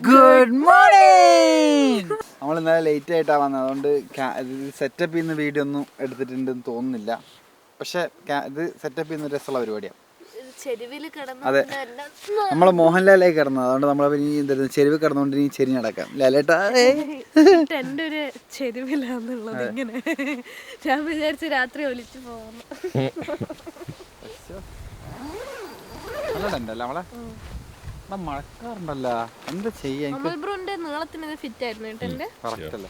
Good morning. നമ്മൾ ഇന്നലെ late ആയിട്ടാണ് വന്നത്, അതുകൊണ്ട് സെറ്റപ്പ് ചെയ്യുന്ന വീഡിയോ ഒന്നും എടുത്തിട്ടുണ്ടെന്ന് തോന്നുന്നില്ല. പക്ഷെ ഇത് സെറ്റപ്പ് ചെയ്യുന്ന രസമുള്ള പരിപാടിയാണ്. അതെ, നമ്മളെ മോഹൻലാലായി കിടന്നത്, അതുകൊണ്ട് നമ്മൾ ഇനി ചെരുവ് കിടന്നുകൊണ്ട് ഇനി ചെരിഞ്ഞ് നടക്കാം. ലാലേട്ടാ എന്റെ ഒരു ചെരുവിലാന്നുള്ളത് ഇങ്ങനെ ഞാൻ വിചാരിച്ചു രാത്രി ഒലിച്ചു പോകുന്നു. നമ്മളെ മഴക്കാറുണ്ടല്ലോ, എന്താ ചെയ്യാ? നീളത്തിന് ഫിറ്റ് ആയിരുന്നു.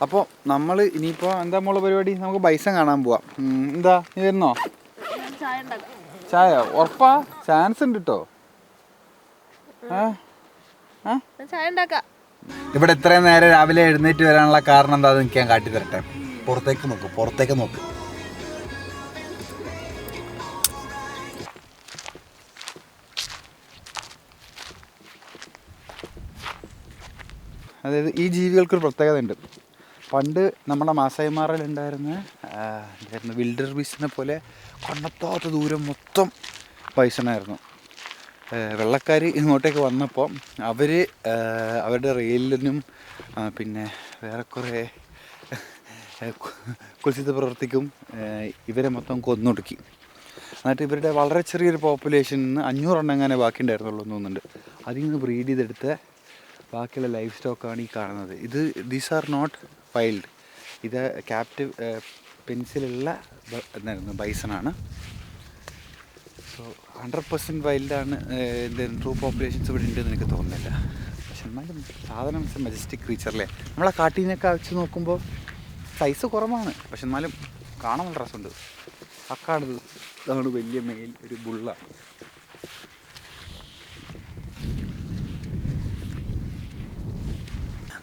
അപ്പോൾ നമ്മൾ ഇനിയിപ്പോൾ എന്താ മോളെ പരിപാടി? നമുക്ക് ബൈസൺ കാണാൻ പോവാം. എന്താ നീ വരുന്നോ? ചായ ഉറപ്പാ? ചാൻസ് ഉണ്ട് കേട്ടോ. ഇവിടെ ഇത്രയും നേരം രാവിലെ എഴുന്നേറ്റ് വരാനുള്ള കാരണം എന്താ എനിക്ക് ഞാൻ കാട്ടിത്തരട്ടെ. പുറത്തേക്ക് നോക്ക്, പുറത്തേക്ക് നോക്ക്. അതായത് ഈ ജീവികൾക്കൊരു പ്രത്യേകത ഉണ്ട്. പണ്ട് നമ്മുടെ മാസായിമാറിലുണ്ടായിരുന്ന വിൽഡർ ബീസിനെ പോലെ കണ്ടെത്താത്ത ദൂരം മൊത്തം ബൈസണായിരുന്നു. വെള്ളക്കാർ ഇങ്ങോട്ടേക്ക് വന്നപ്പോൾ അവർ അവരുടെ റെയിലിനും പിന്നെ വേറെ കുറേ കുൽസിത പ്രവർത്തിക്കും ഇവരെ മൊത്തം കൊന്നൊടുക്കി. എന്നിട്ട് ഇവരുടെ വളരെ ചെറിയൊരു പോപ്പുലേഷനിൽ നിന്ന് 500 എണ്ണം എങ്ങനെ ബാക്കി ഉണ്ടായിരുന്നുള്ളൂ എന്ന് തോന്നുന്നുണ്ട്. അതിൽ നിന്ന് ബ്രീഡ് ചെയ്തെടുത്ത് ബാക്കിയുള്ള ലൈഫ് സ്റ്റോക്കാണ് ഈ കാണുന്നത്. These are not wild. ഇത് ക്യാപ്റ്റീവ് പെൻസിലുള്ള എന്തായിരുന്നു ബൈസണാണ്. സോ 100% വൈൽഡാണ്. ട്രൂ പോപ്പുലേഷൻസ് ഇവിടെ ഉണ്ടെന്ന് എനിക്ക് തോന്നുന്നില്ല. പക്ഷെ എന്നാലും സാധനം മജസ്റ്റിക് ക്രീച്ചറല്ലേ. നമ്മളെ കാട്ടീനൊക്കെ വെച്ച് നോക്കുമ്പോൾ സൈസ് കുറവാണ്, പക്ഷെ എന്നാലും കാണാൻ നല്ല രസമുണ്ട്. അക്കാണത് അതാണ് വലിയ മെയിൽ ഒരു ബുള്ളാണ്.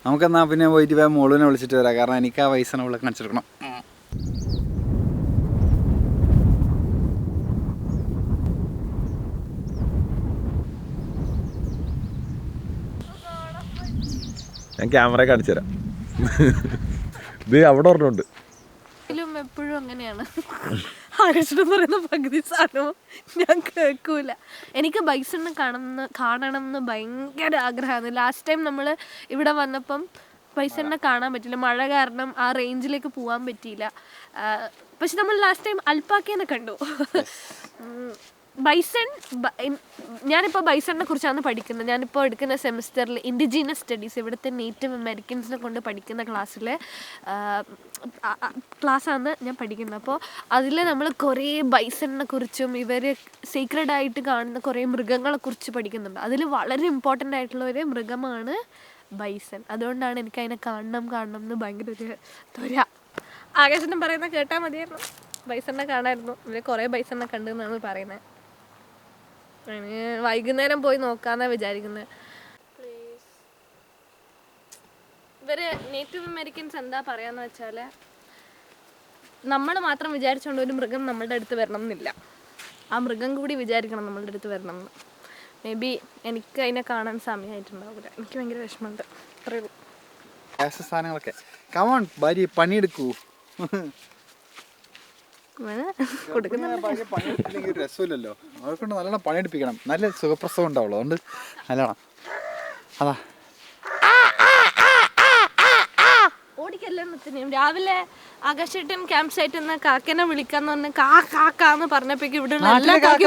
നമുക്കെന്നാൽ പിന്നെ പോയിട്ട് മോളിനെ വിളിച്ചിട്ട് വരാം, കാരണം എനിക്ക് ആ വയസ്സിനെ അവളെ കാണിച്ചെടുക്കണം. ഞാൻ ക്യാമറ കാണിച്ചു തരാം. ഇത് അവിടെ പറഞ്ഞുണ്ട്. എപ്പോഴും അങ്ങനെയാണ്. ആകർഷണം പറയുന്ന പകുതി സാധനവും ഞാൻ കേൾക്കൂല. എനിക്ക് ബൈസണിനെ കാണണം എന്ന് ഭയങ്കര ആഗ്രഹമാണ്. ലാസ്റ്റ് ടൈം നമ്മൾ ഇവിടെ വന്നപ്പം ബൈസണിനെ കാണാൻ പറ്റില്ല, മഴ കാരണം ആ റേഞ്ചിലേക്ക് പോകാൻ പറ്റിയില്ല. പക്ഷെ നമ്മൾ ലാസ്റ്റ് ടൈം അൽപ്പാക്കേനെ കണ്ടു. ബൈസൺ, ഞാനിപ്പോൾ ബൈസണിനെ കുറിച്ചാണ് പഠിക്കുന്നത്. ഞാനിപ്പോൾ എടുക്കുന്ന സെമിസ്റ്ററിൽ ഇൻഡിജീനസ് സ്റ്റഡീസ്, ഇവിടുത്തെ നേറ്റീവ് അമേരിക്കൻസിനെ കൊണ്ട് പഠിക്കുന്ന ക്ലാസ്സാണ് ഞാൻ പഠിക്കുന്നത്. അപ്പോൾ അതിൽ നമ്മൾ കുറേ ബൈസണിനെ കുറിച്ചും ഇവർ സീക്രട്ടായിട്ട് കാണുന്ന കുറേ മൃഗങ്ങളെക്കുറിച്ച് പഠിക്കുന്നുണ്ട്. അതിൽ വളരെ ഇമ്പോർട്ടൻ്റ് ആയിട്ടുള്ള ഒരു മൃഗമാണ് ബൈസൺ. അതുകൊണ്ടാണ് എനിക്ക് അതിനെ കാണണം എന്ന് ഭയങ്കര ഒരു ത്വര. ആകാശനം പറയുന്ന കേട്ടാൽ മതിയായിരുന്നു. ബൈസണിനെ കാണാമായിരുന്നു. ഇവർ കുറേ ബൈസണിനെ കണ്ടെന്നാണ് പറയുന്നത്. വൈകുന്നേരം പോയി നോക്കാന്നാണ് വിചാരിക്കുന്നത്. ഇവര് നേറ്റീവ് അമേരിക്കൻസ് എന്താ പറയാന്ന് വെച്ചാൽ, നമ്മൾ മാത്രം വിചാരിച്ചുകൊണ്ട് ഒരു മൃഗം നമ്മളുടെ അടുത്ത് വരണം എന്നില്ല. ആ മൃഗം കൂടി വിചാരിക്കണം നമ്മളുടെ അടുത്ത് വരണം എന്ന്. മേ ബി എനിക്ക് അതിനെ കാണാൻ സമയമായിട്ടുണ്ടാവില്ല. എനിക്ക് ഭയങ്കര വിഷമമുണ്ട്. അത്രയേ ഉള്ളൂ. സാധനങ്ങളൊക്കെ കമോൺ ഭാര്യ പണിയെടുക്കൂ. പണിയെടുത്തില്ലെങ്കിൽ രസമില്ലല്ലോ. അവർക്കൊണ്ട് നല്ലോണം പണിയെടുപ്പിക്കണം, നല്ല സുഖപ്രസവം ഉണ്ടാവുള്ളൂ. അതുകൊണ്ട് നല്ലോണം അതാ ഓടിക്കല്ലെന്നത്തിനും. രാവിലെ ആകാശേട്ടൻ ക്യാമ്പ് സൈറ്റിൽ നിന്ന് കാക്കനെ വിളിക്കാന്ന് പറഞ്ഞ് കാക്കാന്ന് പറഞ്ഞപ്പോഴേക്കും ഇവിടെ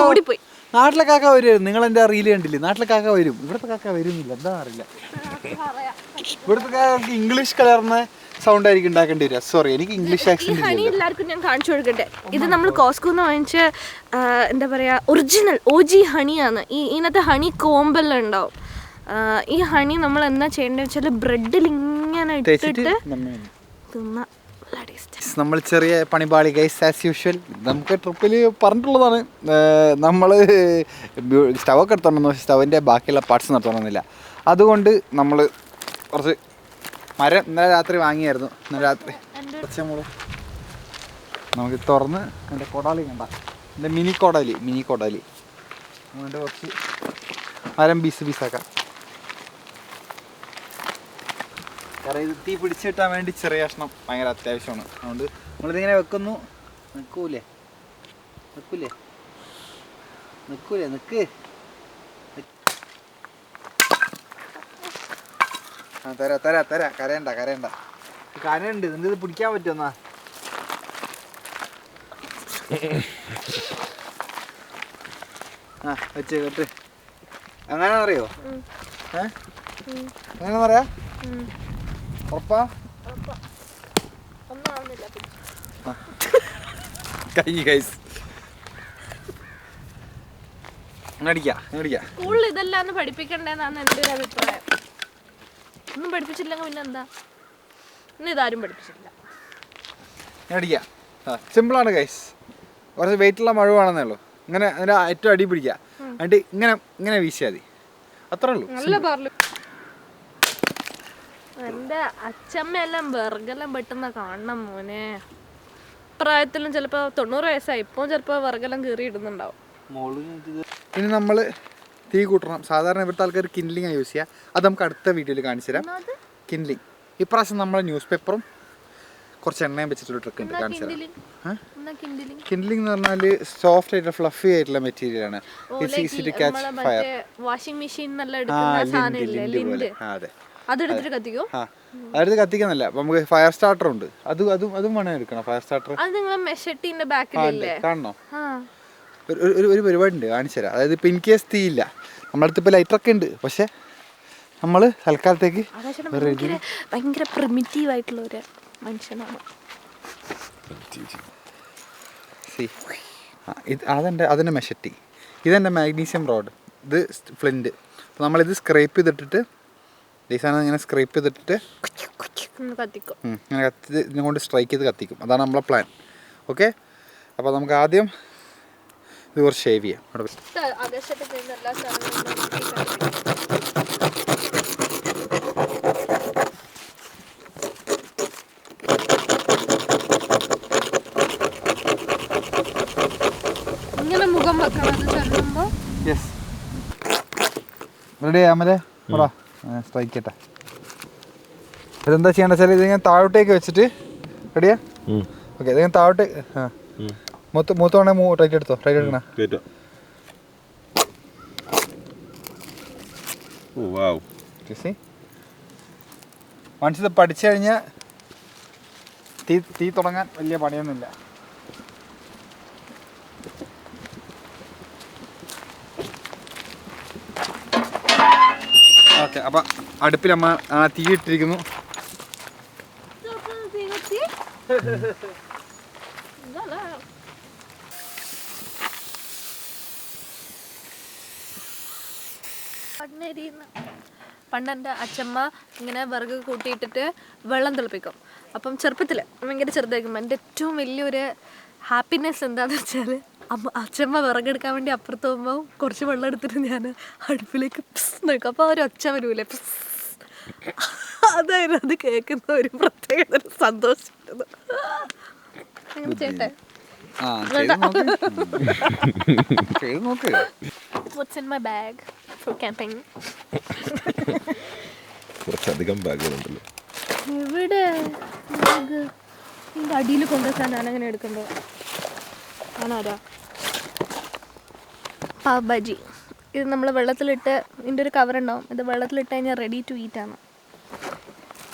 ഓടിപ്പോയി. നാട്ടിലെ കാക്ക വരും. നിങ്ങൾ എൻ്റെ റീല് കണ്ടില്ലേ? നാട്ടിലെ കാക്ക വരും, ഇവിടുത്തെ കാക്ക വരുന്നില്ല. എന്താ അറിയില്ല. ഇവിടുത്തെ കാക്ക ഇംഗ്ലീഷ് കലർന്ന സൗണ്ട് ആയിരിക്കും ഉണ്ടാക്കേണ്ടി വരിക. സോറി, എനിക്ക് ഇംഗ്ലീഷ് ആക്സെന്റ് ഹണി എല്ലാവർക്കും ഞാൻ കാണിച്ചു കൊടുക്കട്ടെ. ഇത് നമ്മൾ കോസ്കോന്ന് വാങ്ങിച്ച എന്താ പറയാ ഒറിജിനൽ OG ഹണിയാണ്. ഇതിനകത്ത് ഹണി കോമ്പെല്ലാം ഉണ്ടാവും. ഈ ഹണി നമ്മൾ എന്താ ചെയ്യേണ്ടത് വെച്ചാൽ ബ്രെഡിൽ ഇങ്ങനെ ഇട്ടിട്ട് തിന്നാ. നമ്മൾ ചെറിയ പണിപാളി ഗൈസ് ആസ് യൂഷ്വൽ. നമുക്ക് ട്രിപ്പിൽ പറഞ്ഞിട്ടുള്ളതാണ്, നമ്മൾ സ്റ്റവൊക്കെ എടുത്തോണ്ടെന്ന്. പക്ഷേ സ്റ്റവിൻ്റെ ബാക്കിയുള്ള പാർട്സ് നിർത്തണമെന്നില്ല. അതുകൊണ്ട് നമ്മൾ കുറച്ച് മരം ഇന്നലെ രാത്രി വാങ്ങിയായിരുന്നു. ഇന്നലെ രാത്രി പച്ചമുളക് നമുക്ക് തുറന്ന് എൻ്റെ കൊടാലി കണ്ട, എൻ്റെ മിനി കൊടാലി അതുകൊണ്ട് കുറച്ച് മരം പീസാക്കാം. കാരണം ഇത് തീ പിടിച്ചിട്ടാൻ വേണ്ടി ചെറിയ കഷ്ണം ഭയങ്കര അത്യാവശ്യമാണ്. അതുകൊണ്ട് നമ്മളിതിങ്ങനെ വെക്കുന്നു. നിൽക്കൂലേ തരാ തരാ തരാ കരയണ്ട കരയണ്ട കരയുണ്ട് നിന്റെ ഇത് പിടിക്കാൻ പറ്റുമെന്നാ ആ വെച്ച് കേട്ട് എങ്ങനെ അറിയോ എങ്ങനെ പറയാ ഉറപ്പാ കഴിഞ്ഞു ഗൈസ് സ്കൂളിൽ ഇതെല്ലാം പഠിപ്പിക്കണ്ടേന്നാണ് എൻ്റെ ഒരു അഭിപ്രായം. ഒന്നും പഠിപ്പിച്ചില്ലെങ്കിൽ പിന്നെ എന്താ ഇന്ന് ഇതാരും പഠിപ്പിച്ചില്ല. സിമ്പിളാണ് ഗൈസ്. കുറച്ച് വെയിറ്റുള്ള മഴവാണെന്നേ ഉള്ളൂ. ഇങ്ങനെ അതിൻ്റെ ഏറ്റവും അടി പിടിക്കുക എന്നിട്ട് ഇങ്ങനെ ഇങ്ങനെ വീശിയാൽ മതി, അത്രേ ഉള്ളൂ. നല്ല പറഞ്ഞു. എൻ്റെ അച്ഛമ്മയെല്ലാം വിറകെല്ലാം പെട്ടെന്ന് കാണണം മോനെ. പ്രായത്തിലും ചിലപ്പോൾ 90 വയസ്സായി, ഇപ്പോൾ ചിലപ്പോൾ വിറകെല്ലാം കീറി ഇടുന്നുണ്ടാവും. ഇനി നമ്മൾ തീ കൂട്ടണം. സാധാരണ ഇവിടുത്തെ ആൾക്കാർ കിൻലിംഗ് യൂസ് ചെയ്യുക. അത് നമുക്ക് അടുത്ത വീഡിയോയിൽ കാണിച്ചു തരാം. കിൻലിംഗ് ഇപ്രാവശ്യം നമ്മൾ ന്യൂസ് പേപ്പറും കുറച്ച് എണ്ണയും വെച്ചിട്ടൊരു ട്രിക്ക് ഉണ്ട്, കാണിച്ചു തരാം. കിൻലിംഗ് എന്ന് പറഞ്ഞാൽ സോഫ്റ്റ് ആയിട്ടുള്ള ഫ്ലഫി ആയിട്ടുള്ള മെറ്റീരിയൽ ആണ്. Easy to catch fire. Washing machine നല്ല എടുക്കുന്ന സാധനമില്ലേ, അതെ, അതെടുത്തിട്ട് കത്തിക്കോ. അതെടുത്ത് കത്തിക്കുന്നില്ല. അപ്പൊ നമുക്ക് ഫയർ സ്റ്റാർട്ടർ ഉണ്ട്, അതും വേണേ എടുക്കണം. ഫയർ സ്റ്റാർട്ടർ അത് നിങ്ങളെ മെഷട്ടിന്റെ ബാക്കിലല്ലേ കാണണോ? ഒരു പരിപാടി ഉണ്ട്, കാണിച്ചു തരാം. അതായത് ഇപ്പം ഇൻ കേസ് തീയില്ല, നമ്മളടുത്ത് ഇപ്പോൾ ലൈറ്ററൊക്കെ ഉണ്ട്, പക്ഷെ നമ്മൾ തൽക്കാലത്തേക്ക് ഭയങ്കര പ്രിമിറ്റീവ് ആയിട്ടുള്ള ഒരു മനുഷ്യനാണ്. അതിൻ്റെ മെഷറ്റി, ഇതെൻ്റെ മാഗ്നീഷ്യം റോഡ്, ഇത് ഫ്ലിൻറ്റ്. അപ്പോൾ നമ്മളിത് സ്ക്രേപ്പ് ചെയ്തിട്ടിട്ട് ഈ സാധനം ഇങ്ങനെ സ്ക്രേപ്പ് ചെയ്തിട്ട് കത്തിക്കും, ഇങ്ങനെ ഇതിനെ കൊണ്ട് സ്ട്രൈക്ക് ചെയ്ത് കത്തിക്കും. അതാണ് നമ്മളെ പ്ലാൻ. ഓക്കെ, അപ്പോൾ നമുക്ക് ആദ്യം ഇത് കുറച്ച് ഷേവ് ചെയ്യാം. ഇങ്ങനെ മുഖം വെക്കണം. Yes, ready ആമല്ലേ? സ്ട്രൈക്ക് ചെയ്യട്ടെ. ഇതെന്താ ചെയ്യേണ്ടത് വെച്ചാൽ ഇതിങ്ങനെ താഴോട്ടേക്ക് വെച്ചിട്ട്, റെഡിയാ? ഓക്കെ, ഇതിങ്ങനെ താഴോട്ട് മൂത്തോണെ റൈറ്റ് എടുത്തോ, റൈറ്റ് എടുക്കണ. വൺസ് ഇത് പഠിച്ചു കഴിഞ്ഞാൽ തീ തുടങ്ങാൻ വലിയ പണിയൊന്നുമില്ല. ഓക്കെ, അപ്പം അടുപ്പിൽ അമ്മ തീ ഇട്ടിരിക്കുന്നു. പണ്ട് എൻ്റെ അച്ഛമ്മ ഇങ്ങനെ വിറക് കൂട്ടിയിട്ടിട്ട് വെള്ളം തിളപ്പിക്കും. അപ്പം ചെറുപ്പത്തിൽ ഭയങ്കര ചെറുതായിരിക്കും. എൻ്റെ ഏറ്റവും വലിയൊരു ഹാപ്പിനെസ് എന്താണെന്ന് വെച്ചാൽ അച്ഛമ്മ വിറകെടുക്കാൻ വേണ്ടി അപ്പുറത്ത് പോകുമ്പോൾ കുറച്ച് വെള്ളം എടുത്തിട്ട് ഞാൻ അടുപ്പിലേക്ക് നോക്കും. അപ്പോൾ ഒരു ഒച്ച വരൂലേ, അതായിരുന്നു അത് കേൾക്കുന്ന ഒരു പ്രത്യേക സന്തോഷം. ചേട്ടേ What's in my bag for camping? കുറച്ചധികം ബാഗുകളുണ്ടല്ലോ ഇവിടെ. ഇതിൻ്റെ അടിയിൽ കൊണ്ടുവച്ചാൽ ഞാനങ്ങനെ എടുക്കണ്ടോ? ആണാരാ പാവ് ബജി. ഇത് നമ്മൾ വെള്ളത്തിലിട്ട്, ഇതിൻ്റെ ഒരു കവർ ഉണ്ടാവും, ഇത് വെള്ളത്തിലിട്ട് കഴിഞ്ഞാൽ റെഡി ടു ഈറ്റ് ആണ്.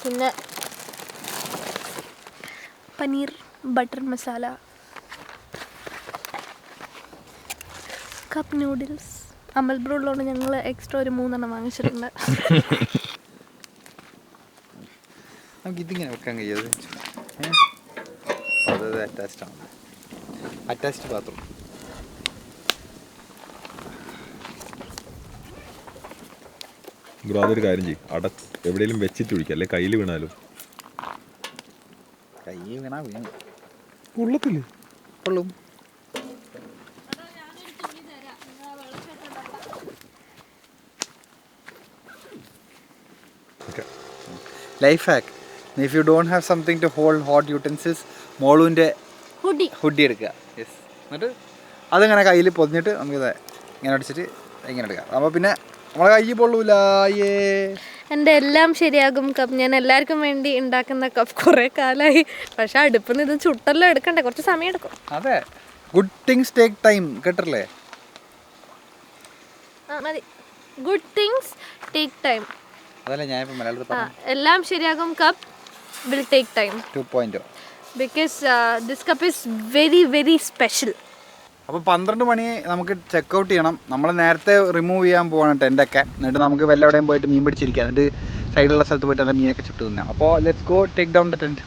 പിന്നെ paneer butter masala, cup noodles. Amal bro ഉള്ളതുകൊണ്ട് ഞങ്ങൾ എക്സ്ട്രാ ഒരു 3 എണ്ണം വാങ്ങിച്ചിട്ടുണ്ട്. നമുക്ക് ഇതിങ്ങനെ വെക്കാൻ കഴിയത് അറ്റാച്ച്ഡ് ആണ്, അറ്റാച്ച്ഡ് ബാത്റൂം. ബ്രോ അതൊരു കാര്യം ചെയ്യും, എവിടെയെങ്കിലും വെച്ചിട്ട് ഒഴിക്കുക, അല്ലെ കയ്യിൽ വീണാലോ. കൈ വീണാ വീണു, ഉള്ളത്തില്ല ഉള്ളും. Life hack, if you don't have something to hold hot utensils, മോളുവിൻ്റെ ഹുഡി എടുക്കുക. യെസ്, എന്നിട്ട് അതിങ്ങനെ കയ്യിൽ പൊതിഞ്ഞിട്ട് നമുക്കിത് ഇങ്ങനെ അടിച്ചിട്ട് ഇങ്ങനെ എടുക്കാം. അപ്പോൾ പിന്നെ നമ്മളെ കൈ പൊള്ളൂല. എൻ്റെ എല്ലാം ശരിയാകും കപ്പ്. ഞാൻ എല്ലാവർക്കും വേണ്ടി ഉണ്ടാക്കുന്ന കപ്പ് കുറേ കാലമായി, പക്ഷെ അടുപ്പിൽ നിന്ന് ഇത് ചുട്ടെല്ലാം എടുക്കണ്ടേ, കുറച്ച് സമയം എടുക്കും. അതെ, ഗുഡ് തിങ്സ് ടേക്ക് ടൈം, കേട്ടല്ലേ? മതി, ഗുഡ് തിങ്സ് ടേക്ക് ടൈം. അതല്ല ഞാനിപ്പോൾ മലയാളത്തിൽ പറഞ്ഞു. എല്ലാം ശരിയാകും. Cup will take time 2.0. Because this cup is very very special. അപ്പോൾ 12 മണി നമുക്ക് ചെക്കൗട്ട് ചെയ്യണം. നമ്മൾ നേരത്തെ റിമൂവ് ചെയ്യാൻ പോവാണ് ടെൻ്റൊക്കെ. എന്നിട്ട് നമുക്ക് വല്ല എവിടെയും പോയിട്ട് മീൻ പിടിച്ചിരിക്കുക. എന്നിട്ട് സൈഡിലുള്ള സ്ഥലത്ത് പോയിട്ട് അത് മീനൊക്കെ ചുട്ട് തിന്നാം. അപ്പോൾ let's go take down the tent.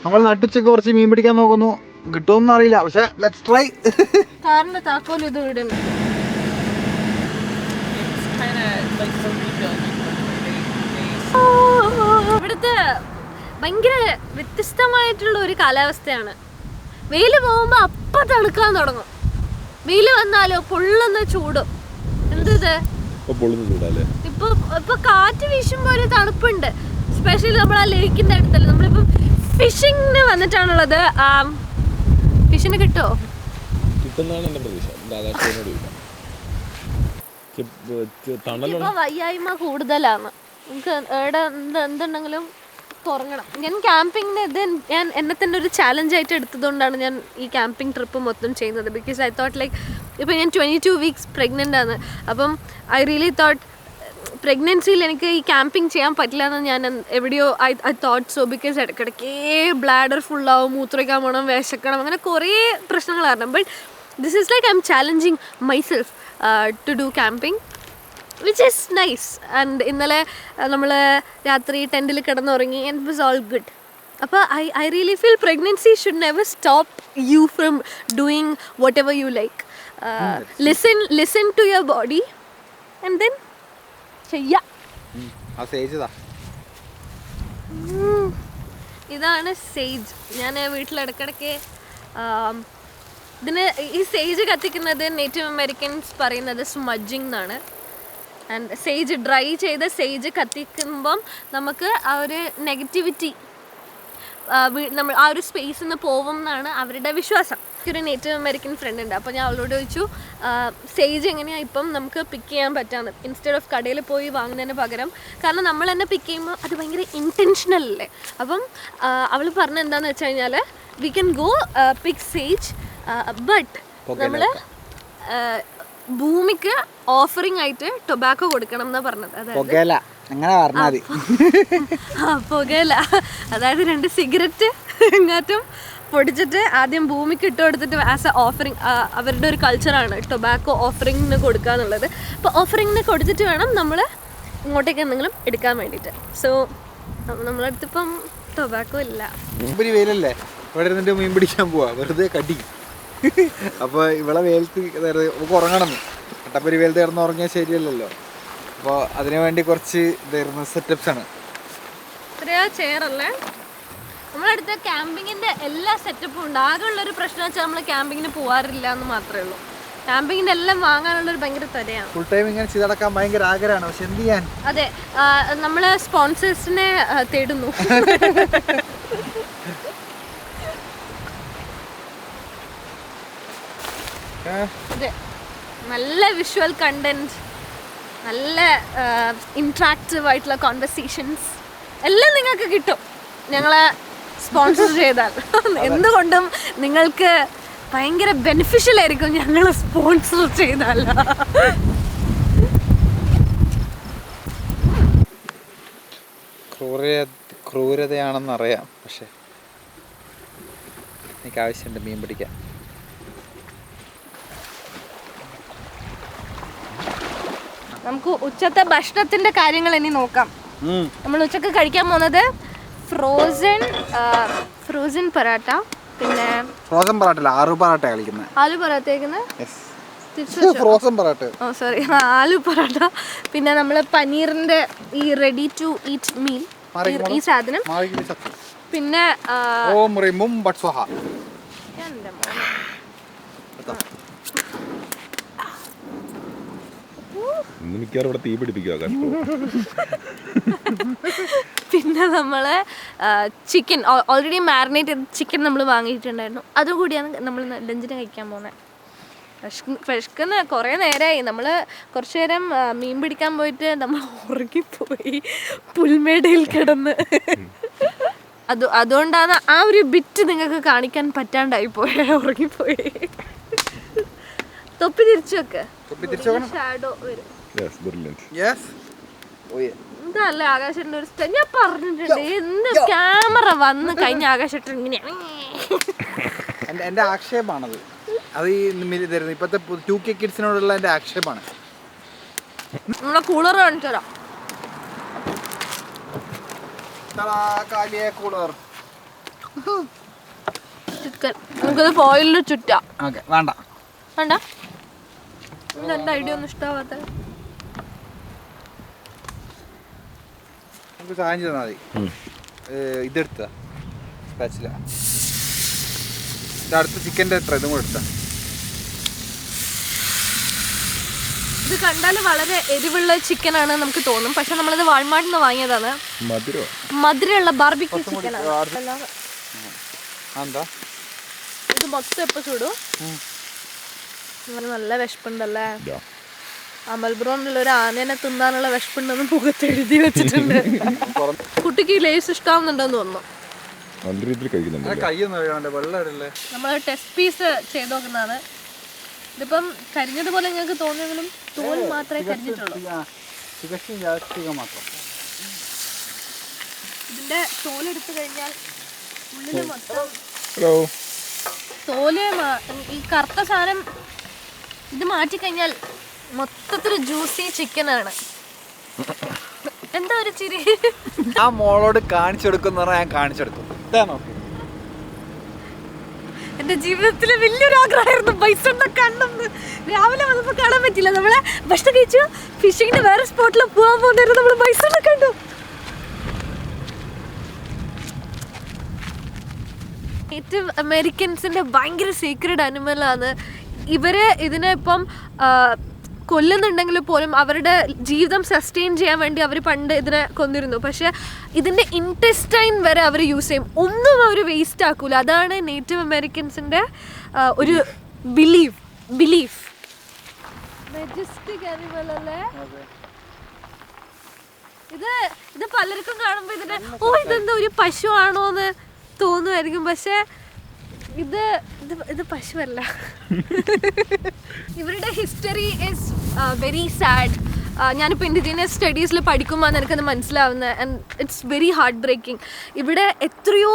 നമ്മൾ നട്ടുച്ചക്ക് കുറച്ച് മീൻ പിടിക്കാൻ നോക്കുന്നു. കിട്ടുമെന്ന് അറിയില്ല, പക്ഷെ ലെറ്റ്സ് ട്രൈ. കാറിന്റെ താക്കോൽ ഇത് ഇടുന്നു. ഇവിടുത്തെ ഭയങ്കര വ്യത്യസ്തമായിട്ടുള്ള ഒരു കാലാവസ്ഥയാണ്. വെയിൽ പോകുമ്പോ അപ്പം തണുക്കാൻ തുടങ്ങും. വെയിൽ വന്നാലോ പൊള്ളുന്ന ചൂടും. എന്തത് ഇപ്പൊ ഇപ്പൊ കാറ്റ് വീശുമ്പോ ഒരു തണുപ്പുണ്ട്. സ്പെഷ്യലി നമ്മൾ ആ ലേക്കിന്റെ അടുത്തല്ലേ, നമ്മളിപ്പം ഫിഷിങ്ങിന് വന്നിട്ടാണുള്ളത്. ഫിഷിന് കിട്ടുമോ? ഇപ്പൊ വയ്യായ്മ കൂടുതലാണ്. നമുക്ക് എവിടെ എന്തുണ്ടെങ്കിലും തുറങ്ങണം. ഞാൻ ക്യാമ്പിങ്ങിന് ഇത് ഞാൻ എന്നെ തന്നെ ഒരു ചാലഞ്ചായിട്ട് എടുത്തതുകൊണ്ടാണ് ഞാൻ ഈ ക്യാമ്പിംഗ് ട്രിപ്പ് മൊത്തം ചെയ്യുന്നത്. ബിക്കോസ് ഐ തോട്ട് ലൈക്ക് ഇപ്പം ഞാൻ 22 വീക്സ് പ്രഗ്നൻ്റ് ആണ്. അപ്പം ഐ റിയലി തോട്ട് പ്രഗ്നൻസിയിൽ എനിക്ക് ഈ ക്യാമ്പിങ് ചെയ്യാൻ പറ്റില്ല എന്ന് ഞാൻ എവിടെയോ ഐ തോട്ട് സോ. ബിക്കോസ് ഇടയ്ക്കിടയ്ക്കേ ബ്ലാഡർ ഫുള്ളാവും, മൂത്രമൊഴിക്കാൻ പോകണം, വിശക്കണം, അങ്ങനെ കുറേ പ്രശ്നങ്ങൾ കാരണം. But this is like I am challenging myself to do camping, which is nice. And ഇന്നലെ നമ്മൾ രാത്രി ടെൻറ്റിൽ കിടന്നുറങ്ങി and it was all good. അപ്പോൾ I really feel pregnancy should never stop you from doing whatever you like. Listen to your body and then ചെയ്യാം. ഇതാണ് സേജ്. ഞാൻ വീട്ടിലിടക്കിടയ്ക്ക് ഇതിന് ഈ സേജ് കത്തിക്കുന്നത് നേറ്റീവ് അമേരിക്കൻസ് പറയുന്നത് സ്മഡ്ജിങ് എന്നാണ്. ആൻഡ് സേജ് ഡ്രൈ ചെയ്ത സേജ് കത്തിക്കുമ്പം നമുക്ക് ആ ഒരു നെഗറ്റിവിറ്റി നമ്മൾ ആ ഒരു സ്പേസിൽ നിന്ന് പോവും എന്നാണ് അവരുടെ വിശ്വാസം. ഒരു നേറ്റീവ് അമേരിക്കൻ ഫ്രണ്ട് ഉണ്ട്. അപ്പോൾ ഞാൻ അവളോട് ചോദിച്ചു സേജ് എങ്ങനെയാണ് ഇപ്പം നമുക്ക് പിക്ക് ചെയ്യാൻ പറ്റാമെന്ന്, ഇൻസ്റ്റെഡ് ഓഫ് കടയിൽ പോയി വാങ്ങുന്നതിന് പകരം. കാരണം നമ്മൾ തന്നെ പിക്ക് ചെയ്യുമ്പോൾ അത് ഭയങ്കര ഇൻറ്റൻഷനൽ അല്ലേ. അപ്പം അവൾ പറഞ്ഞ എന്താണെന്ന് വെച്ച് കഴിഞ്ഞാൽ we can go pick sage but നമ്മൾ ഭൂമിക്ക് ഓഫറിംഗ് ആയിട്ട് ടൊബാക്കോ കൊടുക്കണം എന്നാണ് പറഞ്ഞത്. അതായത് പുകയില, അതായത് 2 സിഗരറ്റ് എങ്ങാറ്റും പൊടിച്ചിട്ട് ആദ്യം ഭൂമിക്ക് ഇട്ട് കൊടുത്തിട്ട് ആസ് എ ഓഫറിങ്. അവരുടെ ഒരു കൾച്ചറാണ് ടൊബാക്കോ ഓഫറിങ്ങിന് കൊടുക്കുക എന്നുള്ളത്. അപ്പോൾ ഓഫറിങ്ങിന് കൊടുത്തിട്ട് വേണം നമ്മൾ ഇങ്ങോട്ടേക്ക് എന്തെങ്കിലും എടുക്കാൻ വേണ്ടിയിട്ട്. സോ നമ്മളടുത്തിപ്പം ടൊബാക്കോ ഇല്ല. വെയിലല്ലേ, ഇവിടെ ഇരുന്നിട്ട് മീൻ പിടിക്കാൻ പോവാ, വെറുതെ കടി. അപ്പോൾ ഇവിടെ വെയിലത്ത് നമുക്ക് ഉറങ്ങണം. കട്ടപ്പരി വെയിലത്ത് കിടന്ന് ഉറങ്ങിയാൽ ശരിയല്ലല്ലോ. അപ്പോൾ അതിനു വേണ്ടി കുറച്ച് ഇതായിരുന്നു സെറ്റപ്സ് ആണ്. ഇത്രയോ ചെയറല്ലേ. നമ്മളടുത്ത് ക്യാമ്പിങ്ങിൻ്റെ എല്ലാ സെറ്റപ്പും ഉണ്ട്. ആകെയുള്ളൊരു പ്രശ്നം വെച്ചാൽ നമ്മൾ ക്യാമ്പിങ്ങിന് പോകാറില്ല എന്ന് മാത്രമേ ഉള്ളൂ. ക്യാമ്പിങ്ങിൻ്റെ എല്ലാം വാങ്ങാനുള്ളൊരു ഭയങ്കര തരയാണ്. ഫുൾ ടൈം ഇങ്ങനെ ചെയ്തടക്കാൻ ഭയങ്കര ആഗ്രഹമാണ്, പക്ഷെ എന്ത് ചെയ്യാൻ. അതെ, നമ്മൾ സ്പോൺസേഴ്സിനെ തേടുന്നു. അതെ, നല്ല വിഷ്വൽ കണ്ടന്റ്, നല്ല ഇൻട്രാക്റ്റീവ് ആയിട്ടുള്ള കോൺവെർസേഷൻസ് എല്ലാം നിങ്ങൾക്ക് കിട്ടും ഞങ്ങളെ സ്പോൺസർ ചെയ്താൽ. എന്തുകൊണ്ടും നിങ്ങൾക്ക് ഭയങ്കര ബെനിഫിഷ്യൽ ആയിരിക്കും ഞങ്ങൾ സ്പോൺസർ ചെയ്താൽ. ക്രൂരതയാണെന്നറിയാം, പക്ഷെ എനിക്ക് ആവശ്യമുണ്ട് മീൻ പിടിക്കാൻ. നമുക്ക് ഉച്ചത്തെ ഭക്ഷണത്തിന്റെ കാര്യങ്ങൾ ഇനി നോക്കാം. നമ്മൾ ഉച്ചക്ക് കഴിക്കാൻ പോകുന്നത് ഫ്രോസൺ പൊറാട്ട, പിന്നെ ഫ്രോസൺ പൊറാട്ട ആലു പൊറാട്ട കളിക്കുന്നത്. Aloo parotta, frozen parotta, sorry, aloo parotta. പിന്നെ നമ്മൾ പനീറിന്റെ ഈ റെഡി ടു ഈറ്റ് മീൽ, ഈ സാധനം. പിന്നെ ഇന്ന് മിക്കവാറും ഇവിടെ തീ പിടിപ്പിക്കുക കഷ്ടം. പിന്നെ നമ്മൾ ചിക്കൻ ഓൾറെഡി മാരിനേറ്റ് ചെയ്ത ചിക്കൻ നമ്മൾ വാങ്ങിയിട്ടുണ്ടായിരുന്നു. അതുകൂടിയാണ് നമ്മൾ ലഞ്ചിന് കഴിക്കാൻ പോകുന്നത്. വിശക്കുന്ന കുറേ നേരമായി. നമ്മൾ കുറച്ച് നേരം മീൻ പിടിക്കാൻ പോയിട്ട് നമ്മൾ ഉറങ്ങിപ്പോയി പുൽമേടയിൽ കിടന്ന്. അതുകൊണ്ടാണ് ആ ഒരു ബിറ്റ് നിങ്ങൾക്ക് കാണിക്കാൻ പറ്റാണ്ടായി പോയ ഉറങ്ങിപ്പോയി. തൊപ്പി തിരിച്ചു വെക്ക്, ഷാഡോ വരും. ഇതല്ലേ ആകാശന്റെ ഒരു ഞാൻ പറഞ്ഞിട്ടുണ്ട്, എന്ത് ക്യാമറ വന്ന് കഴിഞ്ഞ ആകാശട്ട് ഇങ്ങനെയാണ്. എൻ്റെ ആക്ഷേപമാണത്. അത് ഈ ഇപ്പോഴത്തെ 2K കിഡ്സിനോടുള്ള എൻ്റെ ആക്ഷേപമാണ്. നമ്മളെ കൂളർ കാണിച്ചു തരാം. ചിക്കൻ നമുക്കത് ഫോയിലിൽ ചുറ്റാം. വേണ്ട വേണ്ട, എൻ്റെ ഐഡിയ ഒന്നും ഇഷ്ടാവാത്ത. നമുക്ക് സഹായം ചെയ്താൽ മതി. ഇതെടുത്ത സ്പാച്ചില അടുത്ത ചിക്കൻ്റെ എത്ര ഇതും കൂടെ എടുത്താ. ഇത് കണ്ടാൽ വളരെ എരിവുള്ള ചിക്കൻ ആണ് നമുക്ക് തോന്നും, പക്ഷെ നമ്മളിത് വാൾമാർട്ടിൽ നിന്ന് വാങ്ങിയതാണ്. മധുരമുള്ള ബാർബിക്യൂ ചിക്കൻ ആണ്. ഇത് മൊത്തം എപ്പോൾ ചൂടും. അങ്ങനെ നല്ല വിശപ്പുണ്ടല്ലേ. അമൽ ബ്രോണിലുള്ള ഒരു ആനേനെ തിന്നാനുള്ള വിശപ്പുണ്ടെന്ന് മുഖത്ത് എഴുതി വെച്ചിട്ടുണ്ട്. കുട്ടിക്ക് ലേസ് ഇഷ്ടാവുന്നുണ്ടെന്ന് തോന്നുന്നു. നമ്മൾ ടെസ്റ്റ് പീസ് ചെയ്ത് നോക്കുന്നതാണ്. ഇതിപ്പം കരിഞ്ഞതുപോലെ ഞങ്ങൾക്ക് തോന്നിയെങ്കിലും തോൽ മാത്രമേ കരിഞ്ഞിട്ടുള്ളൂ. ഇതിന്റെ തോലെടുത്തു കഴിഞ്ഞാൽ ഉള്ളില് മൊത്തം തോല്, ഈ കറുത്ത സാധനം ഇത് മാറ്റിക്കഴിഞ്ഞാൽ മൊത്തത്തിൽ ജ്യൂസി ചിക്കനാണ്. എന്താ ഒരു ചിരി? ആ മോളോട് കാണിച്ചെടുക്കുന്ന ഞാൻ കാണിച്ചെടുക്കും. എന്റെ ജീവിതത്തിലെ വലിയൊരു ആഗ്രഹമായിരുന്നു ബൈസണിനെ കണ്ടെന്ന്. രാവിലെ വന്നപ്പോൾ കാണാൻ പറ്റില്ല. നമ്മളെ ഭക്ഷണം കഴിച്ചു ഫിഷിങ്ങിന് വേറെ സ്പോട്ടിൽ പോകാൻ പോകുന്നതായിരുന്നു. നമ്മൾ ബൈസണിനെ കണ്ടു. നേറ്റീവ് അമേരിക്കൻസിന്റെ ഭയങ്കര സീക്രട്ട് അനിമലാണ്. ഇവര് ഇതിനെ ഇപ്പം കൊല്ലുന്നുണ്ടെങ്കിൽ പോലും അവരുടെ ജീവിതം സസ്റ്റെയിൻ ചെയ്യാൻ വേണ്ടി അവർ പണ്ട് ഇതിനെ കൊന്നിരുന്നു. പക്ഷെ ഇതിൻ്റെ ഇൻറ്റെസ്റ്റൈൻ വരെ അവർ യൂസ് ചെയ്യും. ഒന്നും അവർ വേസ്റ്റ് ആക്കൂല. അതാണ് നേറ്റീവ് അമേരിക്കൻസിൻ്റെ ഒരു ബിലീഫ്. മെജസ്റ്റിക് അനിമൽ അല്ലേ ഇത് പലർക്കും കാണുമ്പോൾ ഇതിന് ഇതെന്താ ഒരു പശുവാണോ എന്ന് തോന്നുമായിരിക്കും. പക്ഷെ ഇത് പശുവല്ല. ഇവരുടെ ഹിസ്റ്ററി ഈസ് വെരി സാഡ്. ഞാനിപ്പോൾ ഇൻഡിജിനിയസ് സ്റ്റഡീസിൽ പഠിക്കുമ്പോൾ എനിക്കത് മനസ്സിലാവുന്നത്. And it's very heart breaking. ഇവിടെ എത്രയോ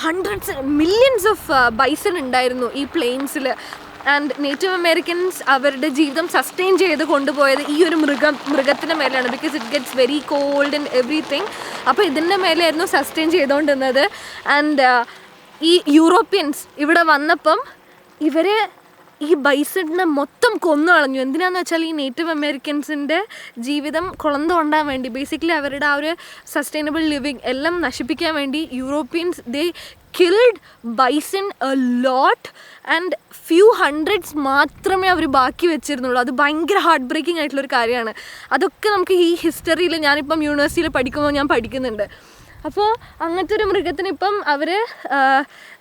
ഹൺഡ്രഡ്സ് മില്യൺസ് ഓഫ് ബൈസൺ ഉണ്ടായിരുന്നു ഈ പ്ലെയിൻസിൽ. ആൻഡ് നേറ്റീവ് അമേരിക്കൻസ് അവരുടെ ജീവിതം സസ്റ്റെയിൻ ചെയ്ത് കൊണ്ടുപോയത് ഈ ഒരു മൃഗത്തിൻ്റെ മേലെയാണ്. Because it gets very cold and everything. അപ്പോൾ ഇതിൻ്റെ മേലെയായിരുന്നു സസ്റ്റെയിൻ ചെയ്തുകൊണ്ടിരുന്നത്. ആൻഡ് ഈ യൂറോപ്യൻസ് ഇവിടെ വന്നപ്പം ഇവർ ഈ ബൈസണിനെ മൊത്തം കൊന്നു കളഞ്ഞു. എന്തിനാന്ന് വെച്ചാൽ ഈ നേറ്റീവ് അമേരിക്കൻസിൻ്റെ ജീവിതം കുളന്നു കൊണ്ടാൻ വേണ്ടി, ബേസിക്കലി അവരുടെ ആ ഒരു സസ്റ്റൈനബിൾ ലിവിങ് എല്ലാം നശിപ്പിക്കാൻ വേണ്ടി Europeans they killed bison a lot. And few hundreds മാത്രമേ അവർ ബാക്കി വെച്ചിരുന്നുള്ളൂ. അത് ഭയങ്കര ഹാർട്ട് ബ്രേക്കിംഗ് ആയിട്ടുള്ളൊരു കാര്യമാണ്. അതൊക്കെ നമുക്ക് ഈ ഹിസ്റ്ററിയിൽ ഞാനിപ്പം യൂണിവേഴ്സിറ്റിയിൽ പഠിക്കുമ്പോൾ ഞാൻ പഠിക്കുന്നുണ്ട്. അപ്പോൾ അങ്ങനത്തെ ഒരു മൃഗത്തിന് ഇപ്പം അവർ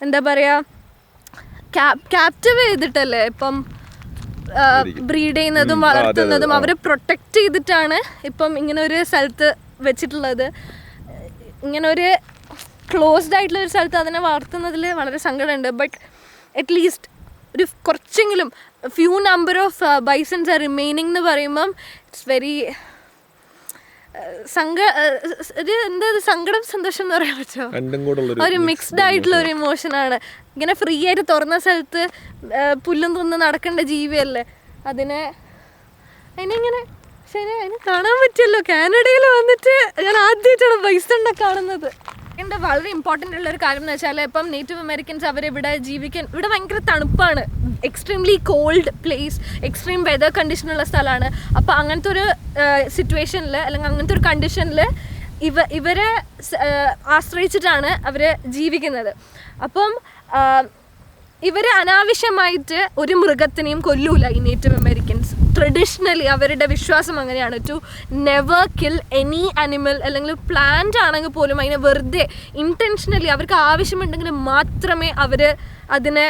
എന്താ പറയുക ക്യാപ്റ്റീവ് ചെയ്തിട്ടല്ലേ ഇപ്പം ബ്രീഡ് ചെയ്യുന്നതും വളർത്തുന്നതും. അവരെ പ്രൊട്ടക്റ്റ് ചെയ്തിട്ടാണ് ഇപ്പം ഇങ്ങനെ ഒരു സ്ഥലത്ത് വെച്ചിട്ടുള്ളത്. ഇങ്ങനെ ഒരു ക്ലോസ്ഡ് ആയിട്ടുള്ള ഒരു സ്ഥലത്ത് അതിനെ വളർത്തുന്നതിൽ വളരെ സങ്കടമുണ്ട്. ബട്ട് അറ്റ്ലീസ്റ്റ് ഒരു കുറച്ചെങ്കിലും few number of bisons are remaining എന്ന് പറയുമ്പം ഇറ്റ്സ് വെരി സങ്കടം സന്തോഷം എന്ന് പറയാൻ പറ്റുമോ, ഒരു മിക്സ്ഡ് ആയിട്ടുള്ള ഒരു ഇമോഷനാണ്. ഇങ്ങനെ ഫ്രീ ആയിട്ട് തുറന്ന സ്ഥലത്ത് പുല്ലും തിന്ന് നടക്കേണ്ട ജീവിയല്ലേ, അതിനെങ്ങനെ ശരി അതിനെ കാണാൻ പറ്റിയല്ലോ. കാനഡയിൽ വന്നിട്ട് ഞാൻ ആദ്യമായിട്ടാണ് ബൈസണിനെ കാണുന്നത്. എൻ്റെ വളരെ ഇമ്പോർട്ടൻ്റ് ഉള്ള ഒരു കാര്യം എന്ന് വെച്ചാൽ ഇപ്പം നേറ്റീവ് അമേരിക്കൻസ് അവരിവിടെ ജീവിക്കാൻ, ഇവിടെ ഭയങ്കര തണുപ്പാണ്, extremely cold place, extreme weather കണ്ടീഷനുള്ള സ്ഥലമാണ്. അപ്പോൾ അങ്ങനത്തെ ഒരു സിറ്റുവേഷനിൽ അല്ലെങ്കിൽ അങ്ങനത്തെ ഒരു കണ്ടീഷനിൽ ഇവരെ ആശ്രയിച്ചിട്ടാണ് അവർ ജീവിക്കുന്നത്. അപ്പം ഇവർ അനാവശ്യമായിട്ട് ഒരു മൃഗത്തിനെയും കൊല്ലൂല ഈ നേറ്റീവ് അമേരിക്കൻസ്. ട്രഡീഷണലി അവരുടെ വിശ്വാസം അങ്ങനെയാണ്, to never kill any animal. അല്ലെങ്കിൽ പ്ലാന്റ് ആണെങ്കിൽ പോലും അതിനെ വെറുതെ ഇൻറ്റൻഷനലി അവർക്ക് ആവശ്യമുണ്ടെങ്കിൽ മാത്രമേ അവർ അതിനെ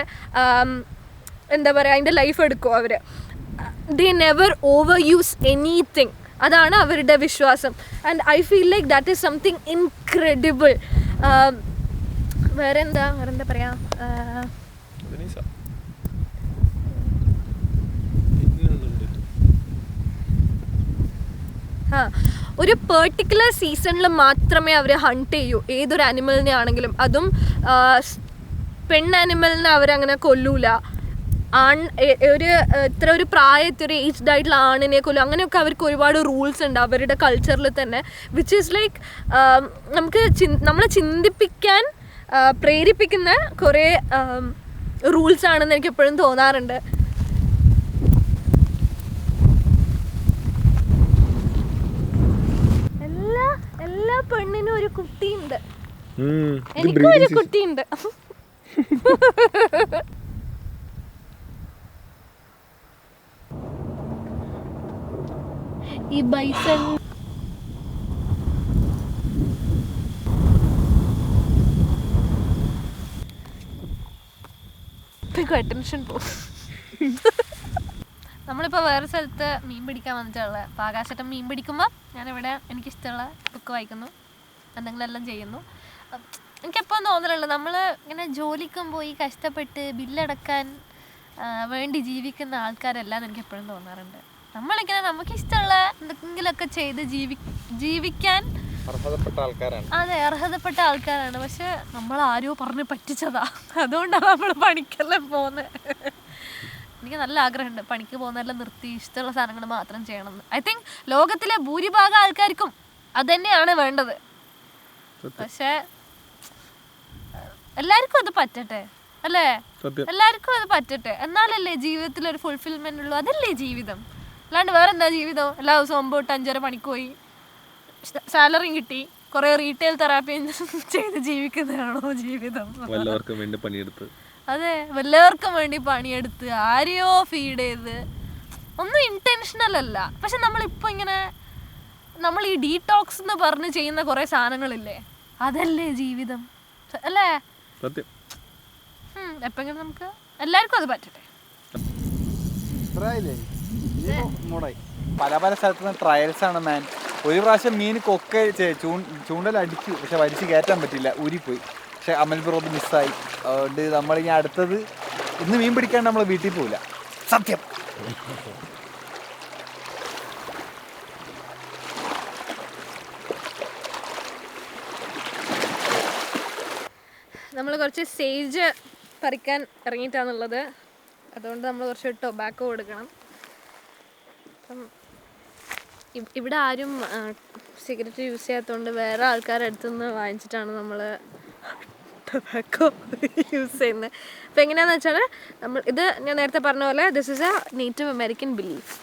എന്താ പറയുക അതിൻ്റെ ലൈഫ് എടുക്കൂ. അവർ they never overuse anything. അതാണ് അവരുടെ വിശ്വാസം. And I feel like that is something incredible. വേറെന്താ പറയാ, ഒരു പെർട്ടിക്കുലർ സീസണിൽ മാത്രമേ അവർ ഹണ്ട് ചെയ്യൂ ഏതൊരു ആനിമലിനെ ആണെങ്കിലും. അതും പെണ്ണാനിമലിനെ അവരങ്ങനെ കൊല്ലൂല. ഒരു പ്രായത്തിൽ ഒരു ഏജ്ഡ് ആയിട്ടുള്ള ആണിനെ കൊല്ലും. അങ്ങനെയൊക്കെ അവർക്ക് ഒരുപാട് റൂൾസ് ഉണ്ട് അവരുടെ കൾച്ചറിൽ തന്നെ, വിച്ച് ഈസ് ലൈക്ക് നമുക്ക് നമ്മളെ ചിന്തിപ്പിക്കാൻ പ്രേരിപ്പിക്കുന്ന കുറേ റൂൾസ് ആണെന്ന് എനിക്ക് എപ്പോഴും തോന്നാറുണ്ട്. എല്ലാ പെണ്ണിനും ഒരു കുട്ടിയുണ്ട്, എനിക്കും ഒരു കുട്ടിയുണ്ട്. ഈ ബൈസൺ അറ്റൻഷൻ പോകും. നമ്മളിപ്പോൾ വേറെ സ്ഥലത്ത് മീൻ പിടിക്കാൻ വന്നിട്ടുള്ളത്. അപ്പോൾ ആകാശട്ടം മീൻ പിടിക്കുമ്പോൾ ഞാനിവിടെ എനിക്കിഷ്ടമുള്ള ബുക്ക് വായിക്കുന്നു, എന്തെങ്കിലും എല്ലാം ചെയ്യുന്നു. എനിക്കെപ്പോഴും തോന്നലുള്ളത് നമ്മൾ ഇങ്ങനെ ജോലിക്കും പോയി കഷ്ടപ്പെട്ട് ബില്ലടക്കാൻ വേണ്ടി ജീവിക്കുന്ന ആൾക്കാരല്ലാന്ന് എനിക്ക് എപ്പോഴും തോന്നാറുണ്ട്. നമ്മളിങ്ങനെ നമുക്കിഷ്ടമുള്ള എന്തെങ്കിലുമൊക്കെ ചെയ്ത് ജീവിക്കാൻ അതെ അർഹതപ്പെട്ട ആൾക്കാരാണ്. പക്ഷെ നമ്മൾ ആരോ പറഞ്ഞ് പറ്റിച്ചതാ, അതുകൊണ്ടാണ് നമ്മൾ പണിക്കെല്ലാം പോകുന്നത്. എനിക്ക് നല്ല ആഗ്രഹമുണ്ട് പണിക്ക് പോകുന്നതെല്ലാം നിർത്തി ഇഷ്ടമുള്ള സാധനങ്ങൾ മാത്രം ചെയ്യണമെന്ന്. ഐ തിങ്ക് ലോകത്തിലെ ഭൂരിഭാഗം ആൾക്കാർക്കും അതുതന്നെയാണ് വേണ്ടത്. പക്ഷെ എല്ലാവർക്കും അത് പറ്റട്ടെ അല്ലേ, എല്ലാവർക്കും അത് പറ്റട്ടെ, എന്നാലല്ലേ ജീവിതത്തിൽ ഒരു ഫുൾഫിൽമെന്റ് ഉള്ളൂ. അതല്ലേ ജീവിതം, അല്ലാണ്ട് വേറെന്താ ജീവിതം? എല്ലാ ദിവസവും 9-5 മണിക്ക് പോയി സാലറിയും കിട്ടി കുറെ റീറ്റെയിൽ തെറാപ്പി ചെയ്ത് ജീവിക്കുന്നതാണോ ജീവിതം? അതെ, വല്ലവർക്കും വേണ്ടി പണിയെടുത്ത് ആരെയോ ഫീഡ് ചെയ്ത് ഒന്നും ഇന്റൻഷനൽ അല്ല. പക്ഷെ നമ്മളിപ്പോ ഇങ്ങനെ നമ്മൾ ഈ ഡീടോക്സ് എന്ന് പറഞ്ഞ് ചെയ്യുന്ന കുറെ സാധനങ്ങളില്ലേ, അതല്ലേ ജീവിതം അല്ലേ? എപ്പെങ്കിലും നമുക്ക് എല്ലാവർക്കും അത് പറ്റട്ടെ. പല പല സ്ഥലത്തുനിന്ന് ട്രയൽസ് ആണ് മാൻ. ഒരു പ്രാവശ്യം മീൻ കൊക്കെ ചൂണ്ടൽ അടിച്ചു, പക്ഷെ വലിച്ച് കയറ്റാൻ പറ്റില്ല, ഊരിപ്പോയി. പക്ഷെ അമൽപുറത്ത് മിസ്സായി. അതുകൊണ്ട് നമ്മളിനി അടുത്തത് ഇന്ന് മീൻ പിടിക്കാണ്ട് നമ്മൾ വീട്ടിൽ പോവില്ല, സത്യം. നമ്മൾ കുറച്ച് സേജ് പറിക്കാൻ ഇറങ്ങിയിട്ടാണുള്ളത്. അതുകൊണ്ട് നമ്മൾ കുറച്ച് ടൊബാക്കോ കൊടുക്കണം. അപ്പം ഇവിടെ ആരും സിഗരറ്റ് യൂസ് ചെയ്യാത്തതുകൊണ്ട് വേറെ ആൾക്കാരുടെ അടുത്തുനിന്ന് വാങ്ങിച്ചിട്ടാണ് നമ്മൾ ടൊബാക്കോ യൂസ് ചെയ്യുന്നത്. അപ്പോൾ എങ്ങനെയാണെന്ന് വെച്ചാൽ ഇത് ഞാൻ നേരത്തെ പറഞ്ഞ പോലെ this is a native American belief.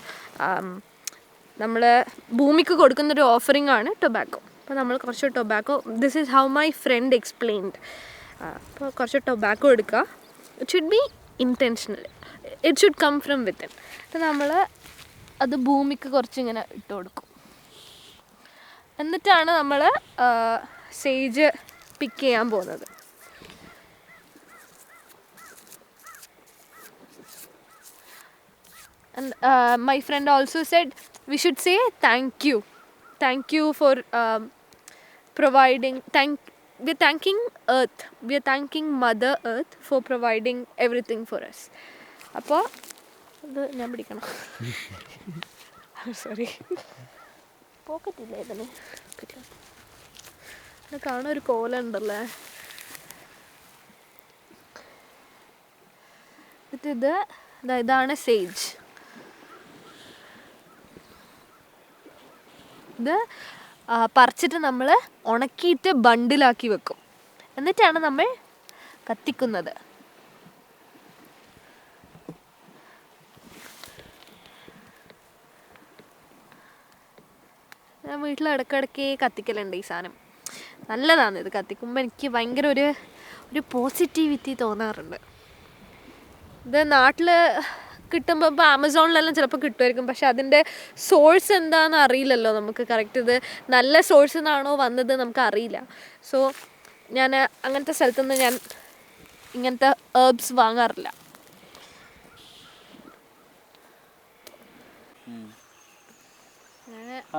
നമ്മൾ ഭൂമിക്ക് കൊടുക്കുന്നൊരു ഓഫറിംഗ് ആണ് ടൊബാക്കോ. അപ്പോൾ നമ്മൾ കുറച്ച് tobacco, this is how my friend explained. അപ്പോൾ കുറച്ച് ടൊബാക്കോ എടുക്കുക. It should be intentional, it should come from within. അപ്പോൾ നമ്മൾ അത് ഭൂമിക്ക് കുറച്ചിങ്ങനെ ഇട്ട് കൊടുക്കും. എന്നിട്ടാണ് നമ്മൾ സേജ് പിക്ക് ചെയ്യാൻ പോകുന്നത്. And my friend also said we should say thank you for providing. We're thanking Earth. We're thanking Mother Earth for providing everything for us. അപ്പോൾ ഇത് ഞാൻ പിടിക്കണം. സോറി, പോക്കറ്റില്ല ഇതിന്. ഇത് കാണാൻ ഒരു കോല ഉണ്ടല്ലേ. ഇതാണ് സേജ്. ഇത് പറിച്ചിട്ട് നമ്മൾ ഉണക്കിയിട്ട് ബണ്ടിലാക്കി വെക്കും. എന്നിട്ടാണ് നമ്മൾ കത്തിക്കുന്നത്. ഞാൻ വീട്ടിൽ ഇടയ്ക്കിടയ്ക്ക് കത്തിക്കലുണ്ട് ഈ സാധനം. നല്ലതാണ് ഇത് കത്തിക്കുമ്പോൾ. എനിക്ക് ഭയങ്കര ഒരു പോസിറ്റിവിറ്റി തോന്നാറുണ്ട്. ഇത് നാട്ടിൽ കിട്ടുമ്പോൾ ഇപ്പോൾ ആമസോണിലെല്ലാം ചിലപ്പോൾ കിട്ടുമായിരിക്കും, പക്ഷെ അതിൻ്റെ സോഴ്സ് എന്താണെന്ന് അറിയില്ലല്ലോ നമുക്ക് കറക്റ്റ്. ഇത് നല്ല സോഴ്സിൽ നിന്നാണോ വന്നത് നമുക്ക് അറിയില്ല. സോ ഞാൻ അങ്ങനത്തെ സ്ഥലത്തുനിന്ന് ഞാൻ ഇങ്ങനത്തെ ഹെർബ്സ് വാങ്ങാറില്ല.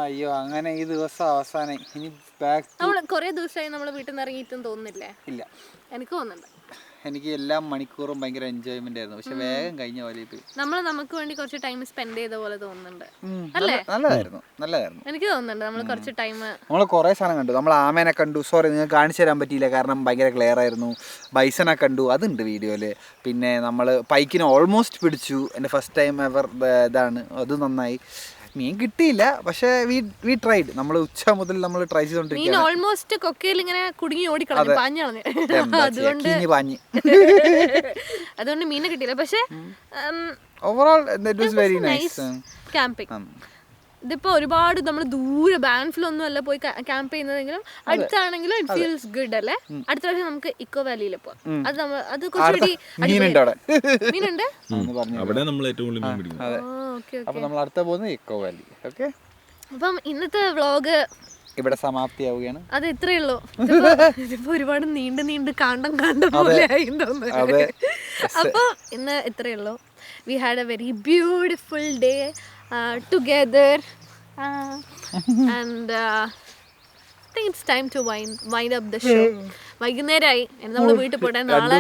അയ്യോ അങ്ങനെ ഈ ദിവസം അവസാനം ഇനി ബാക്ക് നമ്മൾ കുറേ ദിവസമായി നമ്മൾ വീട്ടിൽ നിന്ന് ഇറങ്ങിയിട്ടും തോന്നുന്നില്ലേ? ഇല്ല, എനിക്ക് തോന്നുന്നുണ്ട്. എനിക്ക് എല്ലാ മണിക്കൂറും ഭയങ്കര എൻജോയ്മെന്റ് ആയിരുന്നു, പക്ഷെ വേഗം കഴിഞ്ഞ പോലെ നമ്മൾ നമുക്ക് വേണ്ടി കുറച്ച് ടൈം സ്പെൻഡ് ചെയ്ത പോലെ തോന്നുന്നുണ്ട്. നല്ലതായിരുന്നു. എനിക്ക് തോന്നുന്നുണ്ട് നമ്മൾ കുറച്ച് ടൈം നമ്മൾ കുറേ സാധനം കണ്ടു. നമ്മൾ ആമേനെ കണ്ടു, സോറി നിങ്ങൾക്ക് കാണിച്ചു തരാൻ പറ്റിയില്ല കാരണം ഭയങ്കര ക്ലിയർ ആയിരുന്നു. ബൈസനെ കണ്ടു, അതുണ്ട് വീഡിയോയില്. പിന്നെ നമ്മൾ പൈക്കിനെ ഓൾമോസ്റ്റ് പിടിച്ചു, എൻ്റെ ഫസ്റ്റ് ടൈം എവർ ഇതാണ്, അത് നന്നായി. മീൻ കിട്ടിയില്ല, പക്ഷെ വി ട്രൈഡ്. നമ്മൾ ഉച്ച മുതൽ നമ്മൾ ട്രൈ ചെയ്തോണ്ടിരിക്കുകയാണ്. ഓൾമോസ്റ്റ് കൊക്കയിൽ ഇങ്ങനെ കുടുങ്ങി ഓടിക്കളഞ്ഞു, പാഞ്ഞളഞ്ഞു. അതുകൊണ്ട് മീനെ കിട്ടിയില്ല. പക്ഷെ overall it was very nice camping. ഇതിപ്പോ ഒരുപാട് നമ്മൾ ദൂരെ ബാൻഫിലൊന്നും അല്ല പോയി ക്യാമ്പ് ചെയ്യുന്നതെങ്കിലും അടുത്താണെങ്കിലും ഇറ്റ് ഫീൽസ് ഗുഡ് അല്ലേ. അടുത്ത പ്രാവശ്യം നമുക്ക് ഇക്കോ വാലിയിൽ പോവാം. അത് നമ്മൾ അത് കുറച്ചുകൂടി മീനുണ്ട് അവിടെ നമ്മൾ ഏറ്റവും കൂടുതൽ മീൻ പിടിക്കും. അപ്പോൾ നമ്മൾ അടുത്ത പോകുന്നത് ഇക്കോ വാലി. ഓക്കെ, അപ്പം ഇന്നത്തെ വ്ളോഗ് ഇവിടെ സമാപ്തിയാവുകയാണ്. അത് ഇത്രയേ ഉള്ളൂ. ഇതിപ്പോ ഒരുപാട് നീണ്ട് കാണ്ടം പോലെ ആയി തോന്നുന്നു. അപ്പൊ ഇന്ന് ഇത്രയേ ഉള്ളൂ. We had A very beautiful day together and I think it's time to wind up the show. വൈകുന്നേരമായി, നമ്മൾ വീട്ടിൽ പോട്ടെ. നാളെ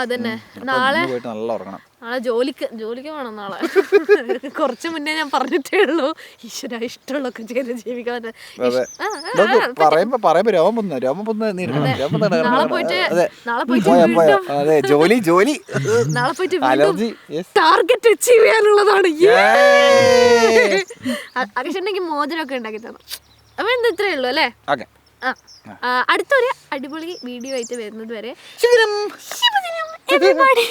അതന്നെ, നാളെ ജോലിക്ക് വേണം. നാളെ കുറച്ച് മുന്നേ ഞാൻ പറഞ്ഞിട്ടേ ഉള്ളൂ, ഈശ്വര ഇഷ്ടമുള്ളൊക്കെ ചെയ്ത് ജീവിക്കാൻ. നാളെ പോയിട്ട് ടാർഗറ്റ് അച്ചീവ് ചെയ്യാനുള്ളതാണ്. അകശുണ്ടെങ്കിൽ മോതിരമൊക്കെ ഉണ്ടാക്കി തന്നു. അപ്പൊ എന്താ ഇത്രയേ ഉള്ളൂ അല്ലേ? അടുത്തൊരു അടിപൊളി വീഡിയോ ആയിട്ട് വരുന്നത് വരെ ശുഭദിനം everybody.